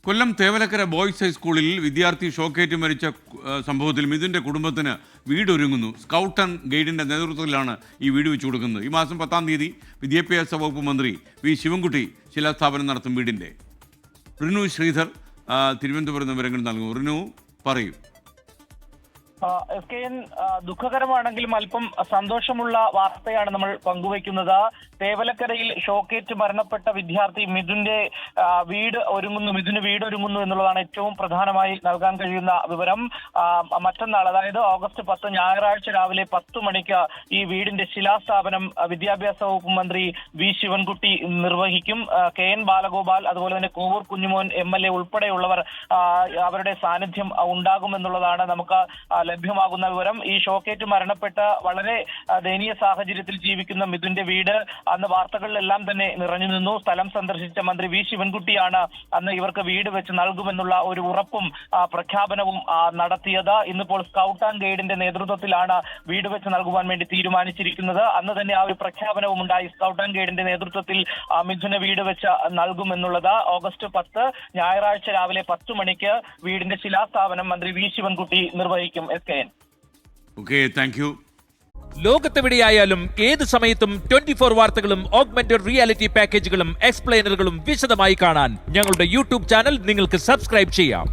കൊല്ലം Thevalakkara boys ഹൈസ്കൂളിൽ വിദ്യാർത്ഥി ഷോക്കേറ്റ് മരിച്ച സംഭവത്തിൽ മിഥുൻ്റെ കുടുംബത്തിന് വീടൊരുങ്ങുന്നു. സ്കൗട്ട് ആൻഡ് ഗൈഡിൻ്റെ നേതൃത്വത്തിലാണ് ഈ വീട് വെച്ചു കൊടുക്കുന്നത്. ഈ മാസം 10-ാം തീയതി വിദ്യാഭ്യാസ വകുപ്പ് മന്ത്രി വി ശിവൻകുട്ടി ശിലാസ്ഥാപനം നടത്തും വീടിൻ്റെ. റിനു ശ്രീധർ തിരുവനന്തപുരം വിവരങ്ങൾ നൽകും. റിനു പറയൂ. SKN ദുഃഖകരമാണെങ്കിലും അല്പം സന്തോഷമുള്ള വാർത്തയാണ് നമ്മൾ പങ്കുവയ്ക്കുന്നത്. തേവലക്കരയിൽ ഷോക്കേറ്റ് മരണപ്പെട്ട വിദ്യാർത്ഥി മിഥുന് വീട് ഒരുങ്ങുന്നു എന്നുള്ളതാണ് ഏറ്റവും പ്രധാനമായി നൽകാൻ കഴിയുന്ന വിവരം. മറ്റന്നാൾ, അതായത് ഓഗസ്റ്റ് 10 ഞായറാഴ്ച രാവിലെ 10 മണിക്ക് ഈ വീടിന്റെ ശിലാസ്ഥാപനം വിദ്യാഭ്യാസ വകുപ്പ് മന്ത്രി വി ശിവൻകുട്ടി നിർവഹിക്കും. KN ബാലഗോപാൽ, അതുപോലെ തന്നെ കോവൂർ കുഞ്ഞുമോൻ MLA ഉൾപ്പെടെയുള്ളവർ അവരുടെ സാന്നിധ്യം ഉണ്ടാകുമെന്നുള്ളതാണ് നമുക്ക് ലഭ്യമാകുന്ന വിവരം. ഈ ഷോക്കേറ്റ് മരണപ്പെട്ട വളരെ ദയനീയ സാഹചര്യത്തിൽ ജീവിക്കുന്ന മിഥുന്റെ വീട് അന്ന് വാർത്തകളിലെല്ലാം തന്നെ നിറഞ്ഞു നിന്നു. സ്ഥലം സന്ദർശിച്ച മന്ത്രി വി ശിവൻകുട്ടിയാണ് അന്ന് ഇവർക്ക് വീട് വെച്ച് നൽകുമെന്നുള്ള ഒരു ഉറപ്പും പ്രഖ്യാപനവും നടത്തിയത്. ഇന്നിപ്പോൾ സ്കൗട്ട് ആൻഡ് ഗൈഡിന്റെ നേതൃത്വത്തിലാണ് വീട് വെച്ച് നൽകുവാൻ വേണ്ടി തീരുമാനിച്ചിരിക്കുന്നത്. അന്ന് തന്നെ ആ ഒരു പ്രഖ്യാപനവും ഉണ്ടായി. സ്കൗട്ട് ആൻഡ് ഗൈഡിന്റെ നേതൃത്വത്തിൽ മിഥുന് വീട് വെച്ച് നൽകുമെന്നുള്ളത്. ഓഗസ്റ്റ് 10 ഞായറാഴ്ച രാവിലെ 10 മണിക്ക് വീടിന്റെ ശിലാസ്ഥാപനം മന്ത്രി വി ശിവൻകുട്ടി നിർവഹിക്കും. ലോകത്തെവിടെയായാലും ഏത് സമയത്തും 24 വാർത്തകളും ഓഗ്മെന്റഡ് റിയാലിറ്റി പാക്കേജുകളും എക്സ്പ്ലെയിനറുകളും വിശദമായി കാണാൻ ഞങ്ങളുടെ യൂട്യൂബ് ചാനൽ നിങ്ങൾക്ക് സബ്സ്ക്രൈബ് ചെയ്യാം.